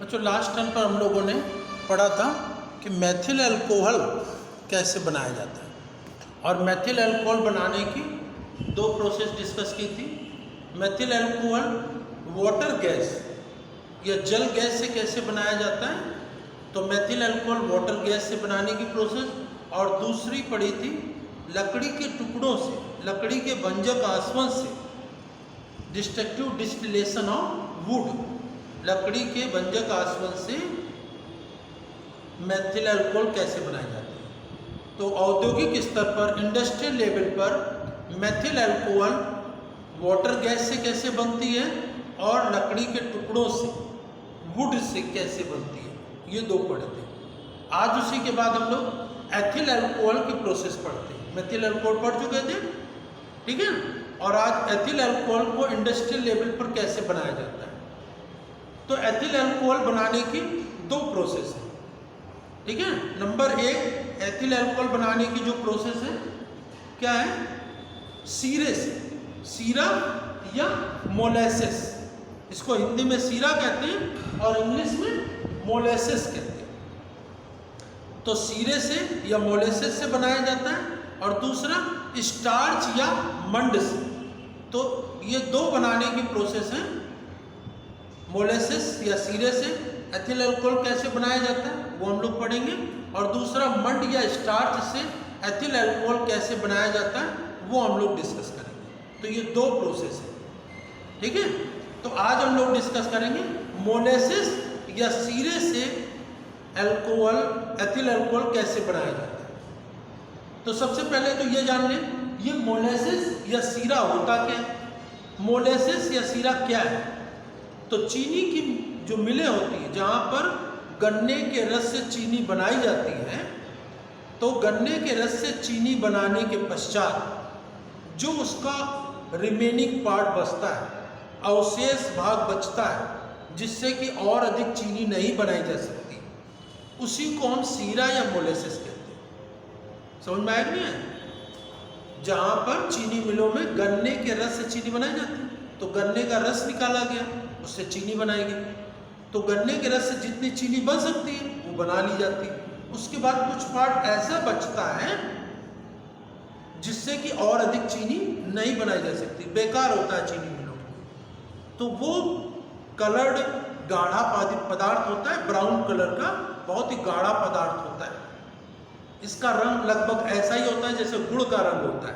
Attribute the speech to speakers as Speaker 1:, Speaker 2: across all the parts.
Speaker 1: बच्चों last term पर हम लोगों ने पढ़ा था कि मेथिल अल्कोहल कैसे बनाया जाता है और मेथिल अल्कोहल बनाने की दो प्रोसेस डिस्कस की थी। मेथिल अल्कोहल वाटर गैस या जल गैस से कैसे बनाया जाता है, तो मेथिल अल्कोहल वाटर गैस से बनाने की प्रोसेस, और दूसरी पढ़ी थी लकड़ी के टुकड़ों से, लकड़ी के भंजक आसवन से डिस्ट्रक्टिव डिस्टिलेशन ऑफ वुड, लकड़ी के भंजक आसवन से मेथिल अल्कोहल कैसे बनाए जाते हैं। तो औद्योगिक स्तर पर, इंडस्ट्रियल लेवल पर मेथिल अल्कोहल वाटर गैस से कैसे बनती है और लकड़ी के टुकड़ों से, वुड से कैसे बनती है, ये दो पढ़े थे। आज उसी के बाद हम लोग एथिल अल्कोहल की प्रोसेस पढ़ते हैं। मेथिल अल्कोहल पढ़ चुके थे, ठीक है, और आज एथिल अल्कोहल को इंडस्ट्रियल लेवल पर कैसे बनाया जाता है। तो एथिल अल्कोहल बनाने की दो प्रोसेस है, ठीक है। नंबर एक, एथिल अल्कोहल बनाने की जो प्रोसेस है क्या है, सीरे से, सीरा या मोलेसेस, इसको हिंदी में सीरा कहते हैं और इंग्लिश में मोलेसेस कहते हैं। तो सीरे से या मोलेसेस से बनाया जाता है, और दूसरा स्टार्च या मंड से। तो ये दो बनाने की प्रोसेस है, मोलेसेस या सीरे से एथिल अल्कोहल कैसे बनाया जाता है वो हम लोग पढ़ेंगे, और दूसरा मंड या स्टार्च से एथिल अल्कोहल कैसे बनाया जाता है वो हम लोग डिस्कस करेंगे। तो ये दो प्रोसेस है, ठीक है। तो आज हम लोग डिस्कस करेंगे मोलेसेस या सीरे से अल्कोहल, एथिल अल्कोहल कैसे बनाया जाता है। तो सबसे पहले तो ये जान लें, ये मोलेसेस या सीरा होता क्या है। मोलेसेस या सीरा क्या है, तो चीनी की जो मिलें होती है जहाँ पर गन्ने के रस से चीनी बनाई जाती है, तो गन्ने के रस से चीनी बनाने के पश्चात जो उसका रिमेनिंग पार्ट बचता है, अवशेष भाग बचता है जिससे कि और अधिक चीनी नहीं बनाई जा सकती, उसी को हम सीरा या मोलेसेस कहते हैं। समझ में आया नहीं है। जहाँ पर चीनी मिलों में गन्ने के रस से चीनी बनाई जाती है, तो गन्ने का रस निकाला गया, उससे चीनी बनाई गई, तो गन्ने के रस से जितनी चीनी बन सकती है वो बना ली जाती है। उसके बाद कुछ पार्ट ऐसा बचता है जिससे कि और अधिक चीनी नहीं बनाई जा सकती, बेकार होता है चीनी मिलों में, तो वो कलर्ड गाढ़ा पदार्थ होता है, ब्राउन कलर का बहुत ही गाढ़ा पदार्थ होता है। इसका रंग लगभग ऐसा ही होता है जैसे गुड़ का रंग होता है,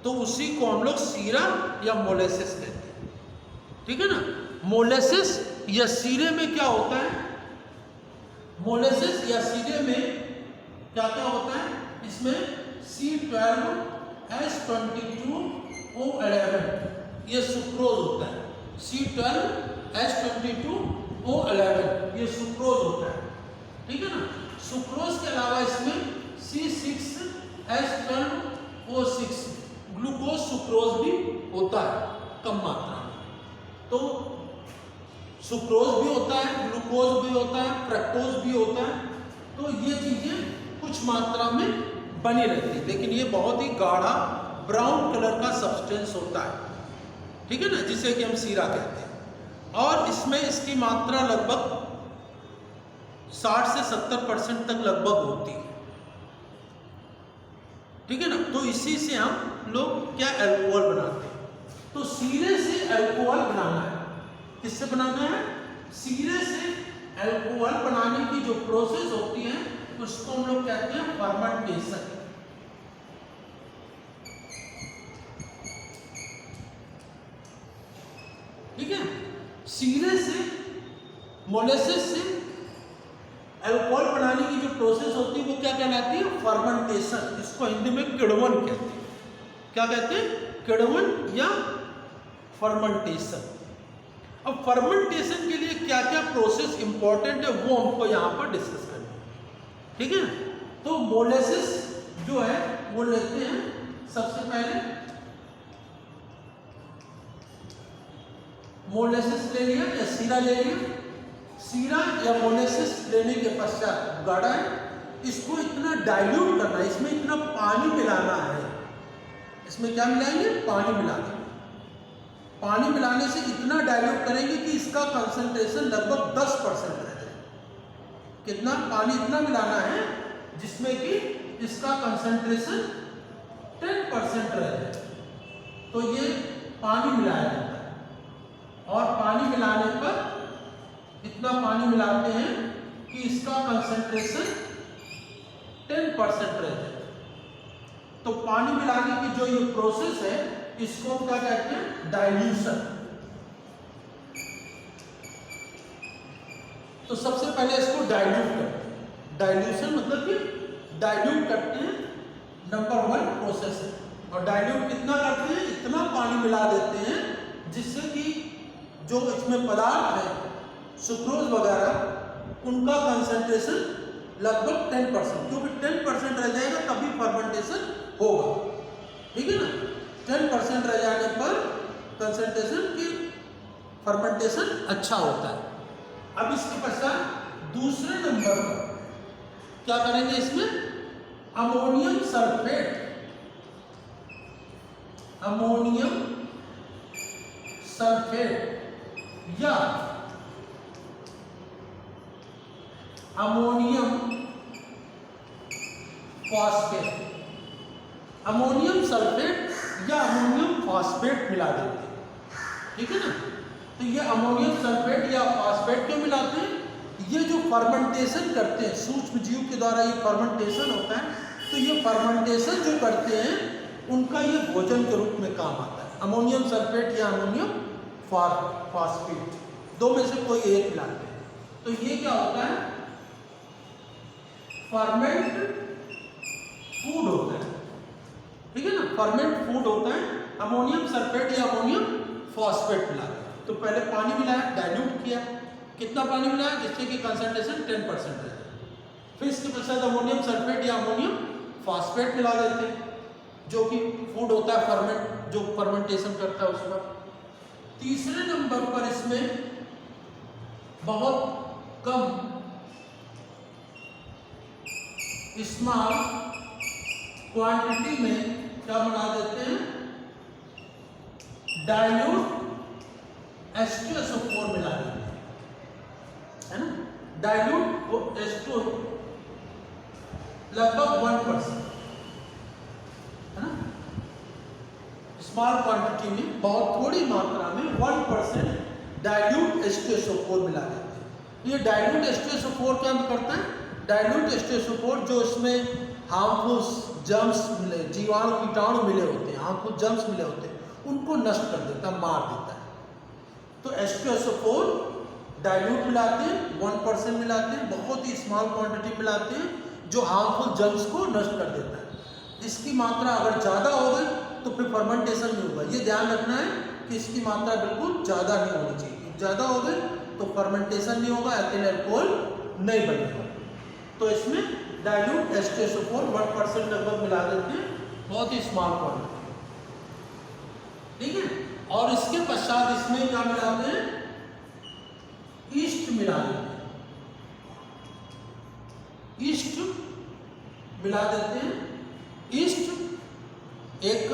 Speaker 1: तो उसी को हम लोग सीरा या मोलेसेस कहते हैं, ठीक है ना। मोलेसेस या सीरे में क्या होता है, मोलेसेस या सीरे में क्या क्या होता है, इसमें C12H22O11 ये सुक्रोज होता है। C12H22O11 ये सुक्रोज होता है, ठीक है ना। सुक्रोज के अलावा इसमें C6H12O6 ग्लूकोज सुक्रोज भी होता है कम मात्रा में। तो सुक्रोज भी होता है, ग्लूकोज भी होता है, फ्रक्टोज भी होता है, तो ये चीज़ें कुछ मात्रा में बनी रहती है, लेकिन ये बहुत ही गाढ़ा ब्राउन कलर का सब्सटेंस होता है, ठीक है ना, जिसे कि हम सीरा कहते हैं। और इसमें इसकी मात्रा लगभग 60 से 70% तक लगभग होती है, ठीक है ना। तो इसी से हम लोग क्या अल्कोहल बनाते हैं। तो सीरे से अल्कोहल बनाना है, किससे बनाना है, सीरे से अल्कोहल बनाने की जो प्रोसेस होती है उसको हम लोग कहते हैं फर्मेंटेशन, ठीक है। सीरे से, मोलेसेस से अल्कोहल बनाने की जो प्रोसेस होती है वो क्या कहलाती है, फर्मेंटेशन। इसको हिंदी में किण्वन कहते हैं। क्या कहते हैं, किण्वन या फर्मेंटेशन। अब फर्मेंटेशन के लिए क्या क्या प्रोसेस इंपॉर्टेंट है वो हमको यहाँ पर डिस्कस करना है, ठीक है। तो मोलेसेस जो है वो लेते हैं, सबसे पहले मोलेसेस ले लिया या सीरा ले लिया। सीरा या मोलेसेस लेने के पश्चात गाढ़ा है, इसको इतना डाइल्यूट करना है, इसमें इतना पानी मिलाना है। इसमें क्या मिलाएंगे, पानी मिला देंगे। पानी मिलाने से इतना डाइल्यूट करेंगे कि इसका कंसंट्रेशन लगभग 10% रह जाए। कितना पानी इतना मिलाना है जिसमें कि इसका कंसंट्रेशन 10% रह जाए, तो ये पानी मिलाया जाता है। और पानी मिलाने पर इतना पानी मिलाते हैं कि इसका कंसंट्रेशन 10% रह जाए। तो पानी मिलाने की जो ये प्रोसेस है इसको हम क्या कहते हैं, डाइल्यूशन। तो सबसे पहले इसको डाइल्यूट करते हैं। डाइल्यूशन मतलब कि डाइल्यूट करते हैं, नंबर 1 प्रोसेस है। और डाइल्यूट कितना करते हैं, इतना पानी मिला देते हैं जिससे कि जो इसमें पदार्थ है सुक्रोज वगैरह उनका कंसंट्रेशन लगभग 10%, क्योंकि 10% रह जाएगा तभी फर्मेंटेशन होगा, ठीक है ना। 10% रह जाने पर कंसंट्रेशन की फर्मेंटेशन अच्छा होता है। अब इसके पश्चात दूसरे नंबर पर क्या करेंगे, इसमें अमोनियम सल्फेट, अमोनियम सल्फेट या अमोनियम फॉस्फेट, अमोनियम सल्फेट या अमोनियम फॉस्फेट मिला देते हैं, ठीक है ना। तो ये अमोनियम सल्फेट या फॉस्फेट क्यों मिलाते हैं, ये जो फर्मेंटेशन करते हैं सूक्ष्म जीव के द्वारा ये फर्मेंटेशन होता है, तो ये फर्मेंटेशन जो करते हैं उनका ये भोजन के रूप में काम आता है। अमोनियम सल्फेट या अमोनियम फॉस्फेट, दो में से कोई एक मिलाते हैं। तो ये क्या होता है, फर्मेंट फूड होता है, ठीक है ना। फर्मेंट फूड होता है अमोनियम सल्फेट या अमोनियम फॉस्फेट मिला। तो पहले पानी मिलाया, डाइल्यूट किया, कितना पानी मिलाया जिससे कि कंसंट्रेशन 10% है। फिर इसके पश्चात अमोनियम सल्फेट या अमोनियम फॉस्फेट मिला देते हैं जो कि फूड होता है, फर्मेंट जो फर्मेंटेशन करता है उसका। तीसरे नंबर पर इसमें बहुत कम स्मॉल क्वांटिटी में क्या बना देते हैं, डाइल्यूट H2SO4 मिला देते हैं, है ना। डाइल्यूट H2 लगभग 1%, है ना। स्मॉल क्वांटिटी में, बहुत थोड़ी मात्रा में 1% डाइल्यूट H2SO4 मिला देते हैं। ये डाइल्यूट H2SO4 क्या करता है, डाइल्यूट H2SO4 जो इसमें हार्मफुल जर्म्स मिले, जीवाणु कीटाणु मिले होते हैं, हार्मफुल जर्म्स मिले होते हैं, उनको नष्ट कर देता है, मार देता है। तो H2SO4 डाइल्यूट मिलाते हैं, 1% मिलाते हैं, बहुत ही स्मॉल क्वांटिटी मिलाते हैं जो हार्मफुल जर्म्स को नष्ट कर देता है। इसकी मात्रा अगर ज़्यादा हो गई तो फिर फर्मेंटेशन नहीं होगा। ये ध्यान रखना है कि इसकी मात्रा बिल्कुल ज़्यादा नहीं होनी चाहिए, ज़्यादा हो गई तो फर्मेंटेशन नहीं होगा, एथिल अल्कोहल नहीं बनेगा। तो इसमें डाइल्यूट H2SO4 1% लगभग मिला देते हैं, बहुत ही स्मॉल क्वांटिटी, ठीक है। और इसके पश्चात इसमें क्या मिलाते हैं, ईस्ट मिला देते हैं, ईस्ट मिला देते हैं। ईस्ट एक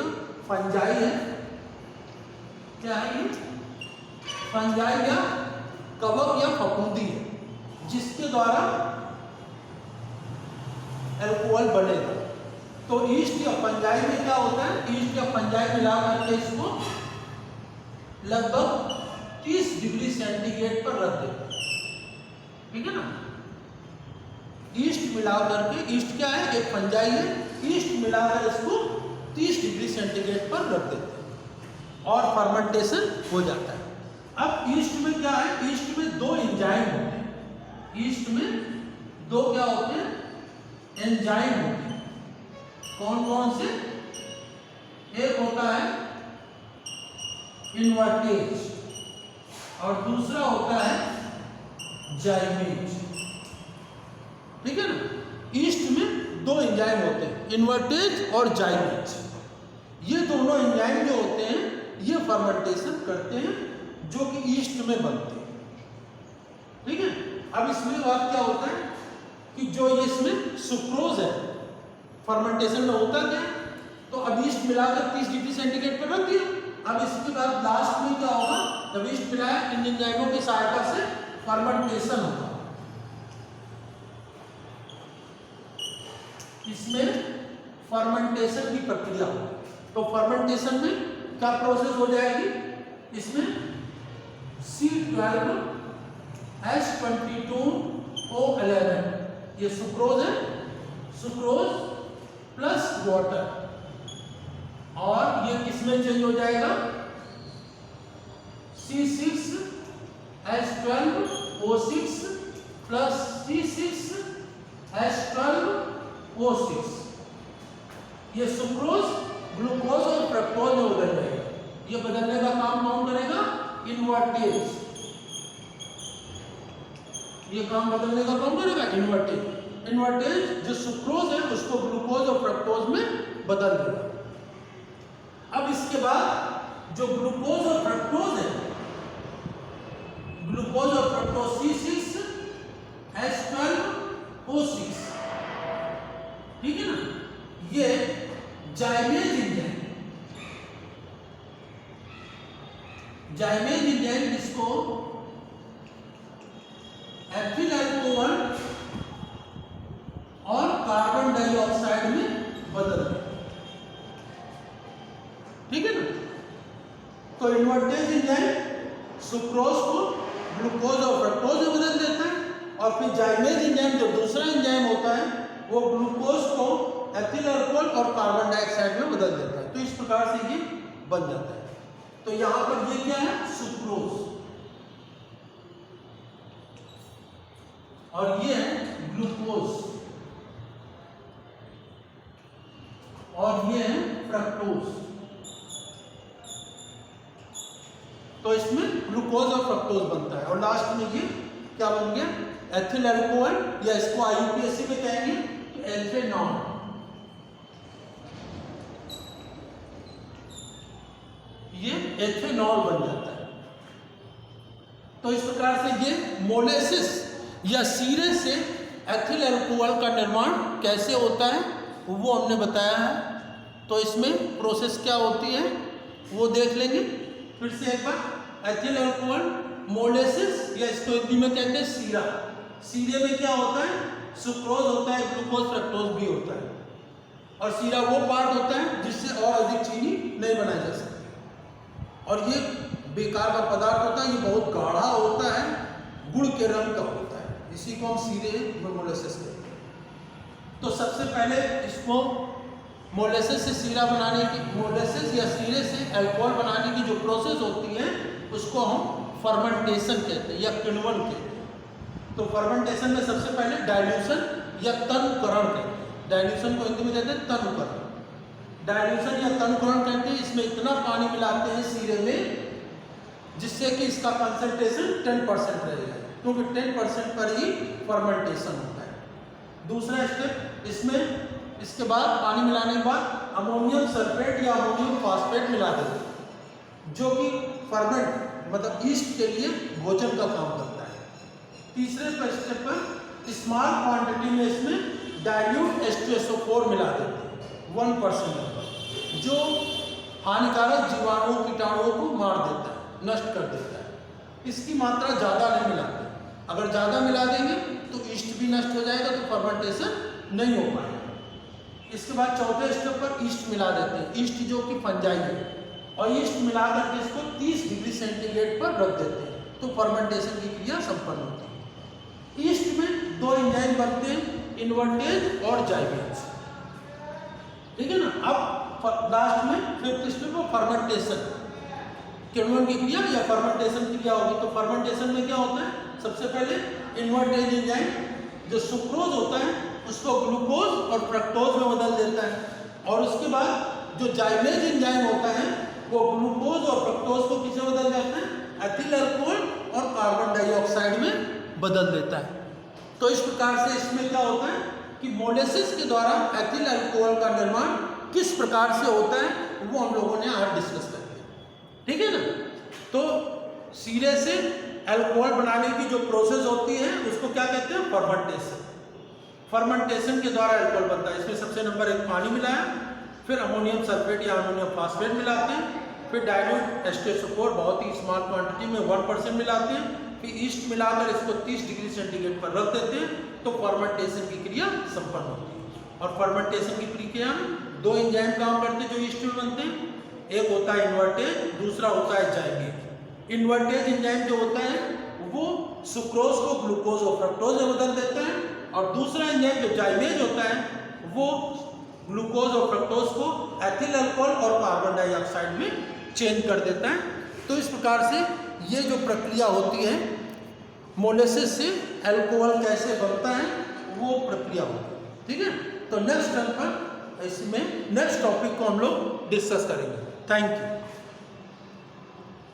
Speaker 1: फंजाई है, क्या है ये, फंजाई या कवक या फफूंदी है जिसके द्वारा अल्कोहल बनेगा। तो ईस्ट या फंजाई में क्या होता है, ईस्ट या फंजाई मिला करके इसको लगभग 30 डिग्री सेंटीग्रेड पर रख देते हैं, ठीक है ना। ईस्ट मिला करके, ईस्ट क्या है, एक फंजाई है, ईस्ट मिलाकर इसको 30 डिग्री सेंटीग्रेड पर रख देते हैं और फर्मेंटेशन हो जाता है। अब ईस्ट में क्या है, ईस्ट में 2 एंजाइम होते हैं, ईस्ट में 2 क्या होते हैं, एंजाइम होते हैं। कौन कौन से, एक होता है इन्वर्टेज और दूसरा होता है जाइमेज, ठीक है ना। ईस्ट में 2 एंजाइम होते हैं, इन्वर्टेज और जाइमेज। ये दोनों एंजाइम जो होते हैं ये फर्मेंटेशन करते हैं जो कि ईस्ट में बनते हैं, ठीक है। अब इसमें बात क्या होता है कि जो इसमें सुक्रोज है फर्मेंटेशन में होता क्या है, तो अब ईस्ट मिलाकर 30 डिग्री सेंटीग्रेड पर रख दिया। अब इसके बाद लास्ट में क्या जब ईस्ट मिलाया इन एंजाइमों की सहायता से फर्मेंटेशन होगा। इसमें फर्मेंटेशन की प्रक्रिया होगी। तो फर्मेंटेशन में क्या प्रोसेस हो जाएगी, इसमें C12H22O11 ये सुक्रोज है, सुक्रोज प्लस वाटर, और ये किसमें चेंज हो जाएगा, C6H12O6 प्लस C6H12O6 ये सुक्रोज ग्लूकोज और फ्रक्टोज में बदल जाएगा। ये बदलने का काम कौन करेगा, इन्वर्टेज। ये काम बदलने का कौन करेगा, इन्वर्टेज। इन्वर्टेज जो सुक्रोज है उसको ग्लूकोज और फ्रक्टोज में बदल देगा। अब इसके बाद जो ग्लूकोज और फ्रक्टोज है, ग्लूकोज और फ्रक्टोज C6H12O6, ठीक है ना, ये जाइमेज एंजाइम, जाइमेज एंजाइम इसको एथिल अल्कोहल और कार्बन डाइऑक्साइड में बदल देगा, ठीक है ना। तो इन्वर्टेज एंजाइम सुक्रोज को ग्लूकोज और फ्रक्टोज में बदल देता है, और फिर जाइमेज एंजाइम जो दूसरा एंजाइम होता है वो ग्लूकोज को एथिल अल्कोहल और कार्बन डाइऑक्साइड में बदल देता है। तो इस प्रकार से ये बन जाता है। तो यहां पर ये क्या है, सुक्रोज, और ये है ग्लूकोज, और ये है फ्रक्टोज। तो इसमें ग्लूकोज और फ्रक्टोज बनता है, और लास्ट में ये क्या बन गया, एथिल अल्कोहल, या इसको IUPAC में कहेंगे तो एथेनॉल। ये एथेनॉल बन जाता है। तो इस प्रकार से ये मोलेसिस या सीरे से एथिल अल्कोहल का निर्माण कैसे होता है वो हमने बताया है। तो इसमें प्रोसेस क्या होती है वो देख लेंगे फिर से एक बार। एथिल अल्कोहल, मोलेसिस, या इसको हिंदी में कहते हैं सीरा। सीरे में क्या होता है, सुक्रोज होता है, ग्लूकोज फ्रक्टोज भी होता है, और सीरा वो पार्ट होता है जिससे और अधिक चीनी नहीं बनाई जा सकती, और ये बेकार का पदार्थ होता है, ये बहुत गाढ़ा होता है, गुड़ के रंग का होता है, इसी को हम सीरे मोलेसिस कहते हैं। तो सबसे पहले इसको मोलेसिस से सीरा बनाने की, मोलेसिस या सीरे से अल्कोहल बनाने की जो प्रोसेस होती है उसको हम फर्मेंटेशन कहते हैं या किण्वन कहते हैं। तो फर्मेंटेशन में सबसे पहले डाइल्यूशन या तनुकरण कहते हैं। डाइल्यूशन को हिंदी में कहते हैं तनुकरण। डाइल्यूशन या तनुकरण कहते हैं, इसमें इतना पानी मिलाते हैं सीरे में जिससे कि इसका कंसंट्रेशन 10% रहेगा, क्योंकि 10% पर ही फर्मेंटेशन होता है। दूसरा स्टेप, इसमें इसके बाद पानी मिलाने के बाद अमोनियम सल्फेट या अमोनियम फास्फेट मिला देते हैं, जो कि फर्मेंट मतलब ईस्ट के लिए भोजन का काम करता है। तीसरे स्टेप पर स्मॉल क्वांटिटी में इसमें डाइल्यूट H2SO4 मिला देते हैं 1%, जो हानिकारक जीवाणुओं कीटाणुओं को मार देता है, नष्ट कर देता है। इसकी मात्रा ज़्यादा नहीं मिलाते, अगर ज़्यादा मिला देंगे तो ईस्ट भी नष्ट हो जाएगा, तो फर्मेंटेशन नहीं हो पाएगा। इसके बाद चौथे स्टेप पर ईस्ट मिला देते हैं, ईस्ट जो कि फंजाई है, और ईस्ट मिला करके इसको 30 डिग्री सेंटीग्रेड पर रख देते हैं, तो फर्मेंटेशन की क्रिया संपन्न होती है। ईस्ट में दो एंजाइम बनते हैं, इन्वर्टेज और जाइमेज, ठीक है ना। अब लास्ट में फिफ्थ स्टेप पर फर्मेंटेशन, किण्वन की क्रिया या फर्मेंटेशन की क्रिया होगी। तो फर्मेंटेशन में क्या होता है, सबसे पहले इन्वर्टेज एंजाइम जो सुक्रोज होता है उसको ग्लूकोज और फ्रक्टोज में बदल देता है, और उसके बाद जो जाइमेज एंजाइम होता है वो ग्लूकोज और फ्रक्टोज को किसमें बदल देता है, एथिल अल्कोहल और कार्बन डाइऑक्साइड में बदल देता है। तो इस प्रकार से इसमें क्या होता है कि मोलेसिस के द्वारा एथिल अल्कोहल का निर्माण किस प्रकार से होता है वो हम लोगों ने आज डिस्कस कर लिया, ठीक है ना। तो सीरे से अल्कोहल बनाने की जो प्रोसेस होती है उसको क्या कहते हैं, फर्मेंटेशन। फर्मेंटेशन के द्वारा अल्कोहल बनता है। इसमें सबसे नंबर एक पानी मिलाया, फिर अमोनियम सल्फेट या अमोनियम फास्फेट मिलाते हैं, फिर डाइल्यूट H2SO4 बहुत ही स्मॉल क्वांटिटी में 1% मिलाते हैं, फिर ईस्ट मिलाकर इसको 30 डिग्री सेंटीग्रेड पर रख देते हैं, तो फर्मेंटेशन की क्रिया संपन्न होती है। और फर्मेंटेशन की प्रक्रिया में दो एंजाइम काम करते हैं जो ईस्ट में बनते हैं, एक होता है इन्वर्टेज, दूसरा होता है जाइमेज। इन्वर्टेज एंजाइम जो होता है वो सुक्रोज को ग्लूकोज और फ्रक्टोज में बदल देता है, और दूसरा एंजाइम जो जाइमेज होता है वो ग्लूकोज और फ्रक्टोज को एथिल अल्कोहल और कार्बन डाइऑक्साइड में चेंज कर देता है। तो इस प्रकार से ये जो प्रक्रिया होती है मोलेसिस से अल्कोहल कैसे बनता है वो प्रक्रिया होती है। ठीक है, तो नेक्स्ट टर्म पर इसमें नेक्स्ट टॉपिक को हम लोग डिस्कस करेंगे। Thank you.